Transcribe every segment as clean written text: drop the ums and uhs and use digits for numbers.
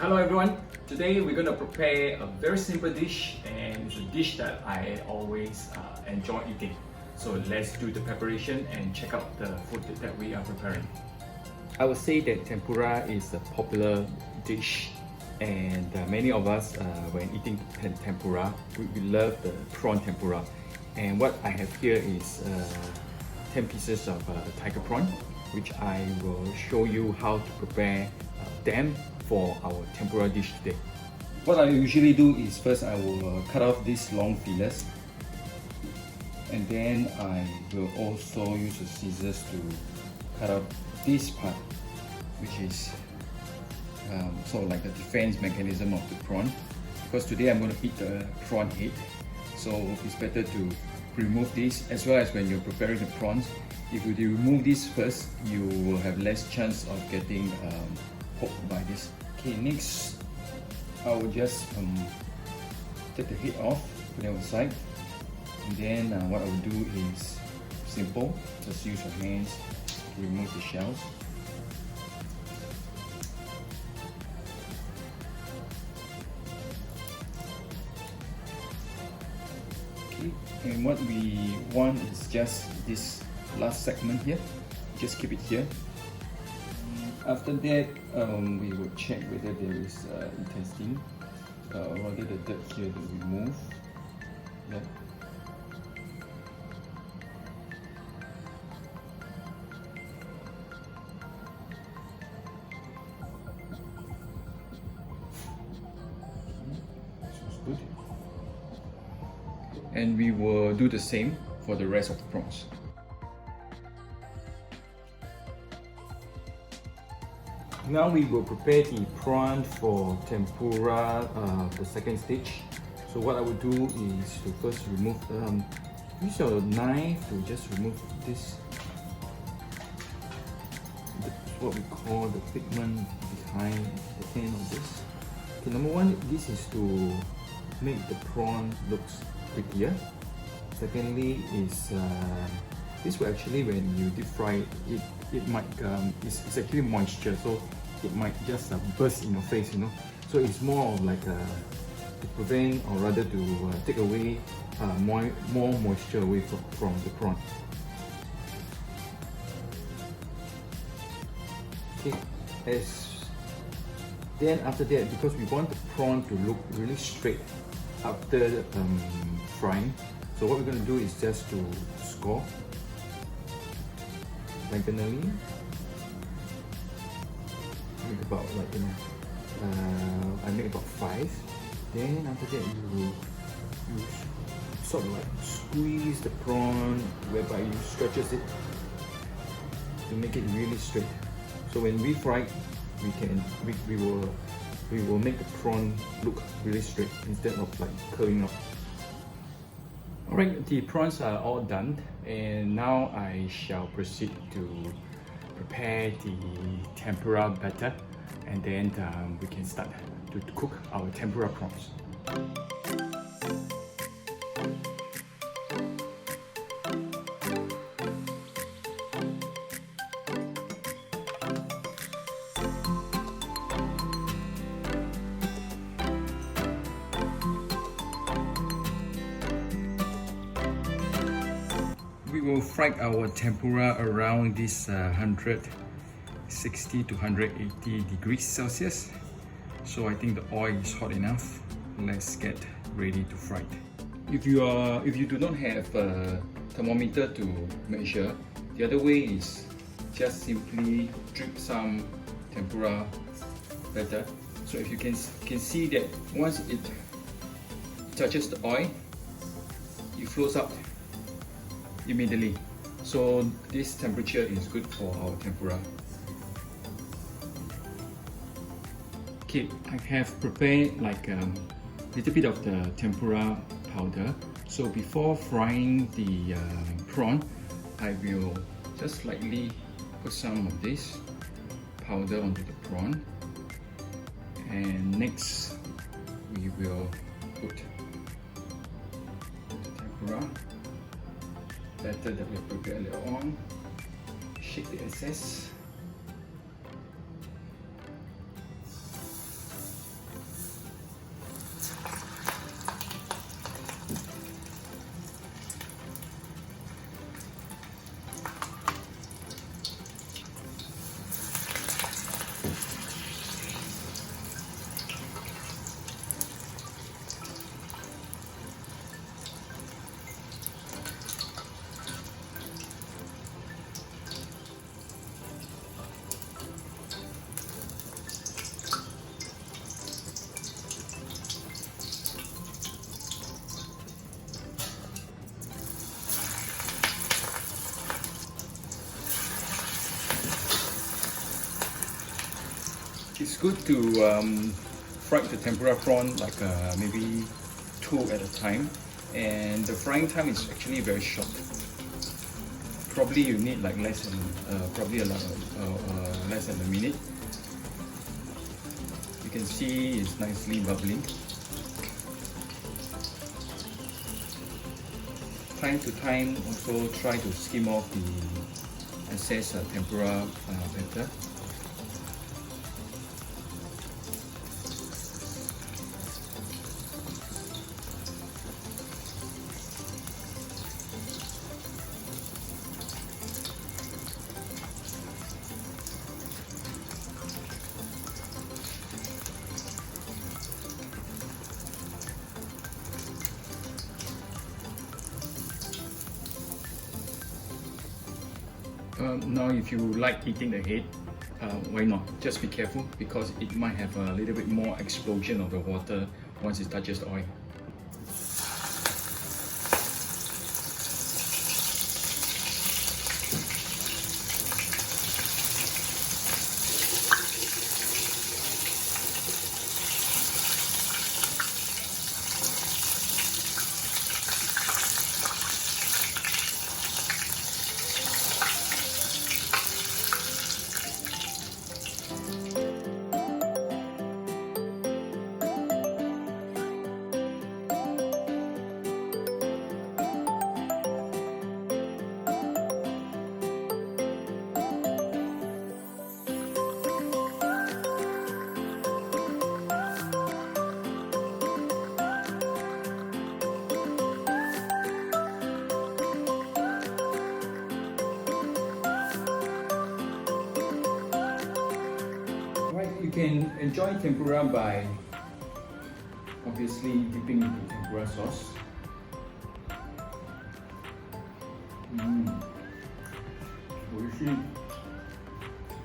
Hello everyone, today we're going to prepare a very simple dish, and it's a dish that I always enjoy eating. So let's do the preparation and check out the food that we are preparing. I would say that tempura is a popular dish, and many of us when eating tempura, we love the prawn tempura. And what I have here is 10 pieces of tiger prawn, which I will show you how to prepare them for our tempura dish today. What I usually do is first I will cut off these long fillets, and then I will also use the scissors to cut out this part, which is sort of like the defense mechanism of the prawn, because today I'm going to eat the prawn head, so it's better to remove this, as well as when you're preparing the prawns. If you remove this first, you will have less chance of getting poked by this. Okay, next I will just take the head off, put it aside, and then what I will do is simple, just use your hands to remove the shells. Okay, and what we want is just this last segment here, just keep it here. After that, we will check whether there is intestine, rather the dirt here to remove. Yeah. Sounds good. And we will do the same for the rest of the prawns. Now we will prepare the prawn for tempura, the second stage. So what I will do is to first remove, use your knife to just remove this, what we call the pigment behind the end of this. Okay, number one, this is to make the prawn looks prettier. Secondly is this will actually, when you deep fry it, it might it's actually moisture, so it might just burst in your face, you know. So it's more of like to prevent, or rather to take away more moisture away from the prawn. Okay, then after that, because we want the prawn to look really straight after frying, so what we're going to do is just to score diagonally. Make about, like, you know, I make about 5. Then after that you sort of like squeeze the prawn, whereby you stretches it to make it really straight. So when we fry, we will make the prawn look really straight instead of like curling up. Alright, the prawns are all done, and now I shall proceed to prepare the tempura batter, and then we can start to cook our tempura prawns. We will fry our tempura around this 160 to 180 degrees Celsius. So I think the oil is hot enough. Let's get ready to fry it. If you do not have a thermometer to measure, the other way is just simply drip some tempura batter. So if you can see that once it touches the oil, it flows out immediately. So this temperature is good for our tempura. Okay, I have prepared like a little bit of the tempura powder. So before frying the prawn, I will just slightly put some of this powder onto the prawn, and next we will put the tempura batter that we prepared earlier on. Shake the excess. good to fry the tempura prawn like maybe 2 at a time, and the frying time is actually very short. Probably you need like less than less than a minute. You can see it's nicely bubbling. Time to time, also try to skim off the excess tempura batter. Now if you like eating the head, why not? Just be careful because it might have a little bit more explosion of the water once it touches the oil. You can enjoy tempura by obviously dipping into tempura sauce. Oishi.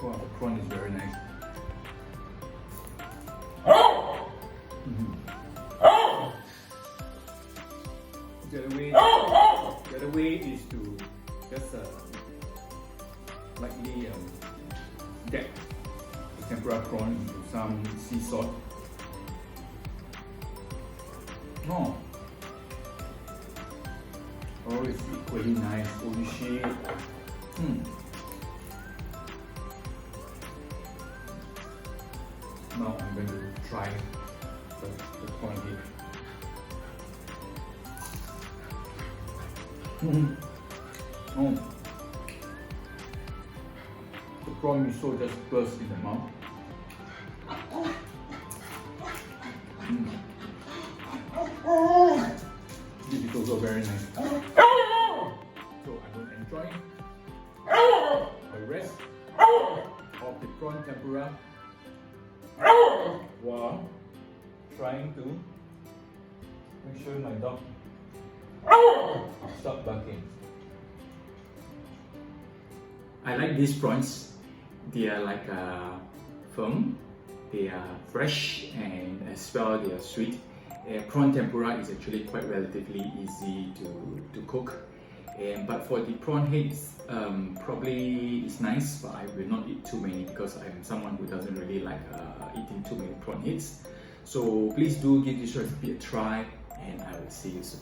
Wow, the prawn is very nice. The other way is to just lightly dip the tempura prawn into some sea salt. Oh, it's equally nice. Oishi. Now I'm going to try the prawn dip. Oh, the prawn miso just bursts in the mouth. This is also very nice. So I will enjoy the rest of the prawn tempura while trying to make sure my dog stop barking. I like these prawns. They are like firm, they are fresh, and as well they are sweet. Prawn tempura is actually quite relatively easy to cook. But for the prawn heads, probably it's nice, but I will not eat too many because I'm someone who doesn't really like eating too many prawn heads. So please do give this recipe a try, and I will see you soon.